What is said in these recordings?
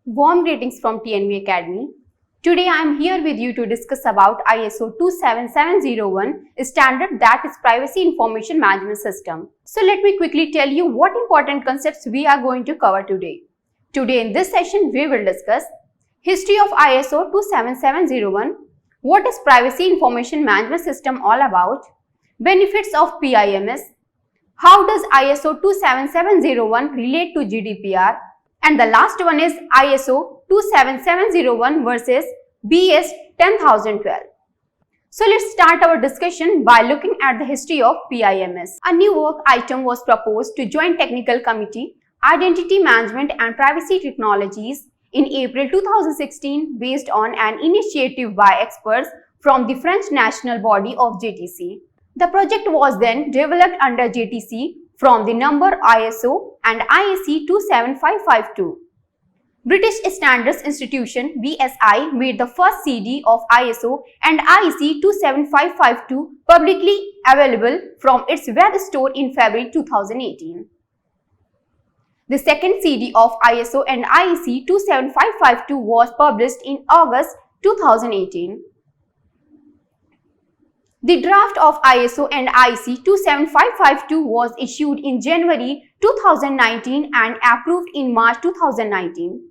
Warm greetings from TNV Academy. Today I am here with you to discuss about ISO 27701 standard, that is Privacy Information Management System. So let me quickly tell you what important concepts we are going to cover today. Today in this session we will discuss history of ISO 27701, what is Privacy Information Management System all about, benefits of PIMS, how does ISO 27701 relate to GDPR, and the last one is ISO 27701 versus BS 10012. So let's start our discussion by looking at the history of PIMS. A new work item was proposed to Joint Technical Committee, Identity Management and Privacy Technologies in April 2016 based on an initiative by experts from the French national body of JTC. The project was then developed under JTC from the number ISO and IEC 27552. British Standards Institution BSI made the first CD of ISO and IEC 27552 publicly available from its web store in February 2018. The second CD of ISO and IEC 27552 was published in August 2018. The draft of ISO and IEC 27552 was issued in January 2019 and approved in March 2019.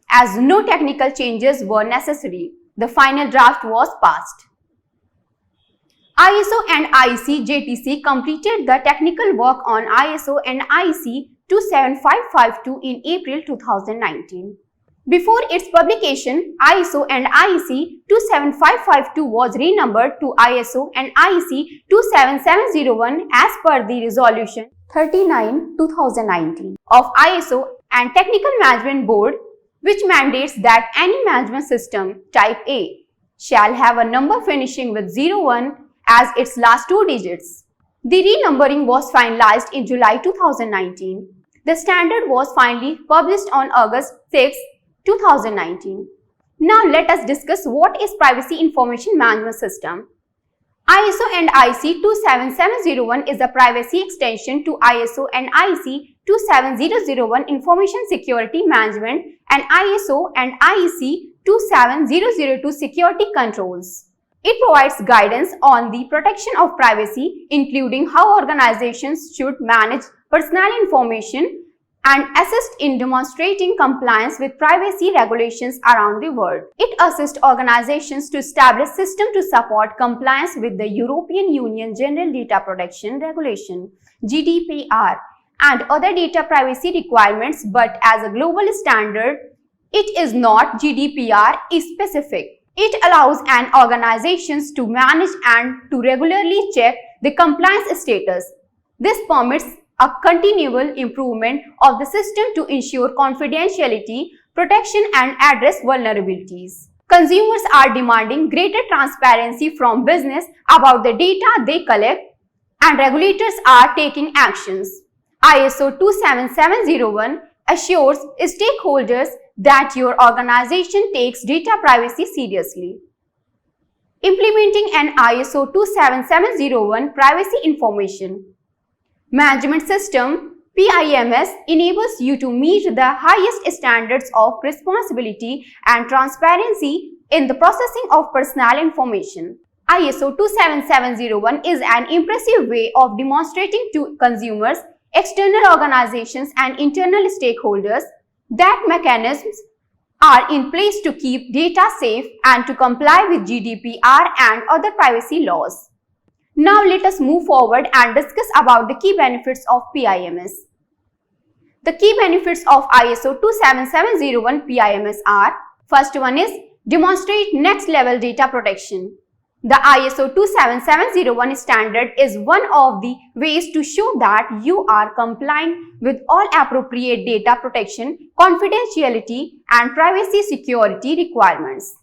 As no technical changes were necessary, the final draft was passed. ISO and IEC JTC completed the technical work on ISO and IEC 27552 in April 2019. Before its publication, ISO and IEC 27552 was renumbered to ISO and IEC 27701 as per the Resolution 39/2019 of ISO and Technical Management Board, which mandates that any management system type A shall have a number finishing with 01 as its last two digits. The renumbering was finalized in July 2019. The standard was finally published on August 6, 2019. Now let us discuss what is Privacy Information Management System. ISO and IEC 27701 is a privacy extension to ISO and IEC 27001 Information Security Management and ISO and IEC 27002 Security Controls. It provides guidance on the protection of privacy, including how organizations should manage personal information and assist in demonstrating compliance with privacy regulations around the world. It assists organizations to establish systems to support compliance with the European Union General Data Protection Regulation (GDPR) and other data privacy requirements, but as a global standard, it is not GDPR specific. It allows an organizations to manage and to regularly check the compliance status. This permits a continual improvement of the system to ensure confidentiality, protection and address vulnerabilities. Consumers are demanding greater transparency from business about the data they collect, and regulators are taking actions. ISO 27701 assures stakeholders that your organization takes data privacy seriously. Implementing an ISO 27701 privacy information management system (PIMS) enables you to meet the highest standards of responsibility and transparency in the processing of personal information. ISO 27701 is an impressive way of demonstrating to consumers, external organizations and internal stakeholders that mechanisms are in place to keep data safe and to comply with GDPR and other privacy laws. Now let us move forward and discuss about the key benefits of PIMS. The key benefits of ISO 27701 PIMS are: first one is demonstrate next level data protection. The ISO 27701 standard is one of the ways to show that you are complying with all appropriate data protection, confidentiality and privacy security requirements.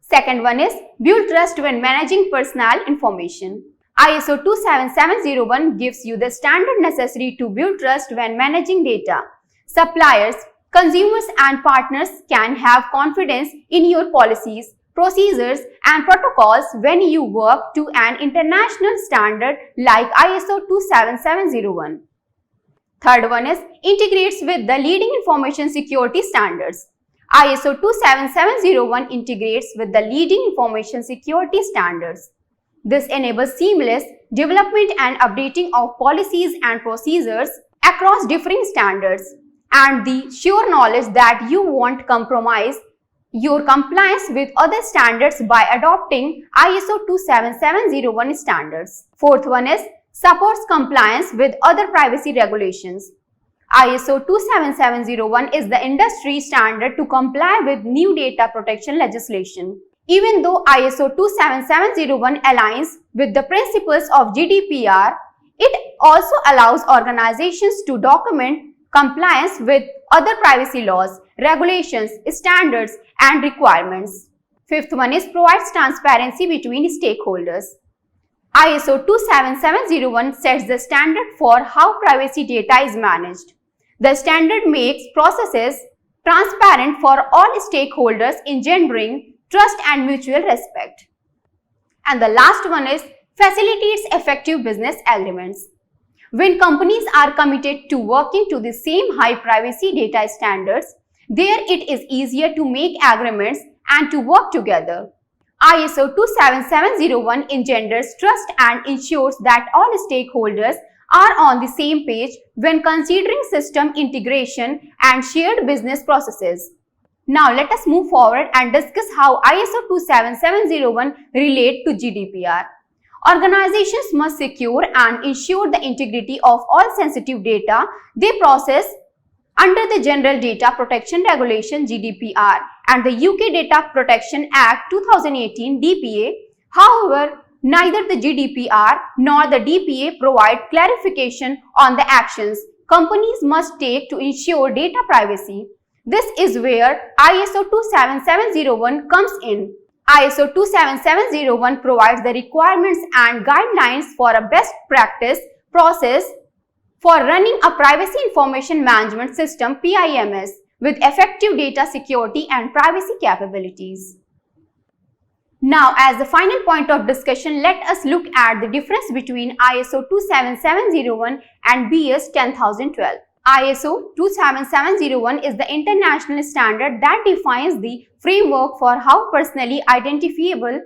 Second one is build trust when managing personal information. ISO 27701 gives you the standard necessary to build trust when managing data. Suppliers, consumers and partners can have confidence in your policies, procedures and protocols when you work to an international standard like ISO 27701. Third one is integrates with the leading information security standards. ISO 27701 integrates with the leading information security standards. This enables seamless development and updating of policies and procedures across differing standards, and the sure knowledge that you won't compromise your compliance with other standards by adopting ISO 27701 standards. Fourth one is supports compliance with other privacy regulations. ISO 27701 is the industry standard to comply with new data protection legislation. Even though ISO 27701 aligns with the principles of GDPR, it also allows organizations to document compliance with other privacy laws, regulations, standards, and requirements. Fifth one is provides transparency between stakeholders. ISO 27701 sets the standard for how privacy data is managed. The standard makes processes transparent for all stakeholders, engendering trust and mutual respect. And the last one is facilitates effective business agreements. When companies are committed to working to the same high privacy data standards, there it is easier to make agreements and to work together. ISO 27701 engenders trust and ensures that all stakeholders are on the same page when considering system integration and shared business processes. Now let us move forward and discuss how ISO 27701 relate to GDPR. Organizations must secure and ensure the integrity of all sensitive data they process under the General Data Protection Regulation GDPR and the UK Data Protection Act 2018 DPA. However, neither the GDPR nor the DPA provide clarification on the actions companies must take to ensure data privacy. This is where ISO 27701 comes in. ISO 27701 provides the requirements and guidelines for a best practice process for running a privacy information management system (PIMS) with effective data security and privacy capabilities. Now, as the final point of discussion, let us look at the difference between ISO 27701 and BS 10012. ISO 27701 is the international standard that defines the framework for how personally identifiable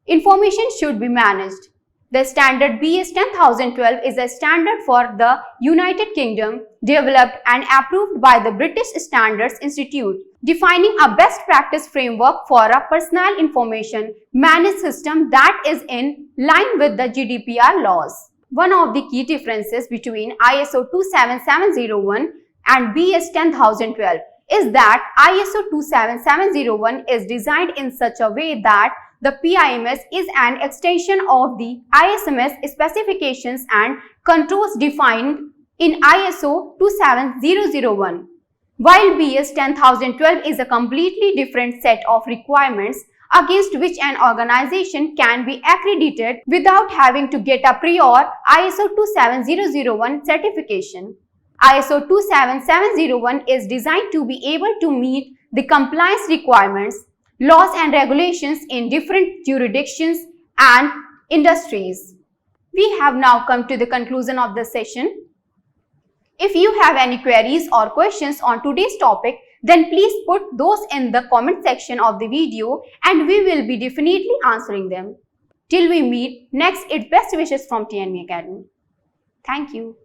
information should be managed. The standard BS 10012 is a standard for the United Kingdom, developed and approved by the British Standards Institute, defining a best practice framework for a personal information managed system that is in line with the GDPR laws. One of the key differences between ISO 27701 and BS 10012 is that ISO 27701 is designed in such a way that the PIMS is an extension of the ISMS specifications and controls defined in ISO 27001, while BS 10012 is a completely different set of requirements against which an organization can be accredited without having to get a prior ISO 27001 certification. ISO 27701 is designed to be able to meet the compliance requirements, laws and regulations in different jurisdictions and industries. We have now come to the conclusion of this session. If you have any queries or questions on today's topic, then please put those in the comment section of the video and we will be definitely answering them. Till we meet next, it's best wishes from TNV Academy. Thank you.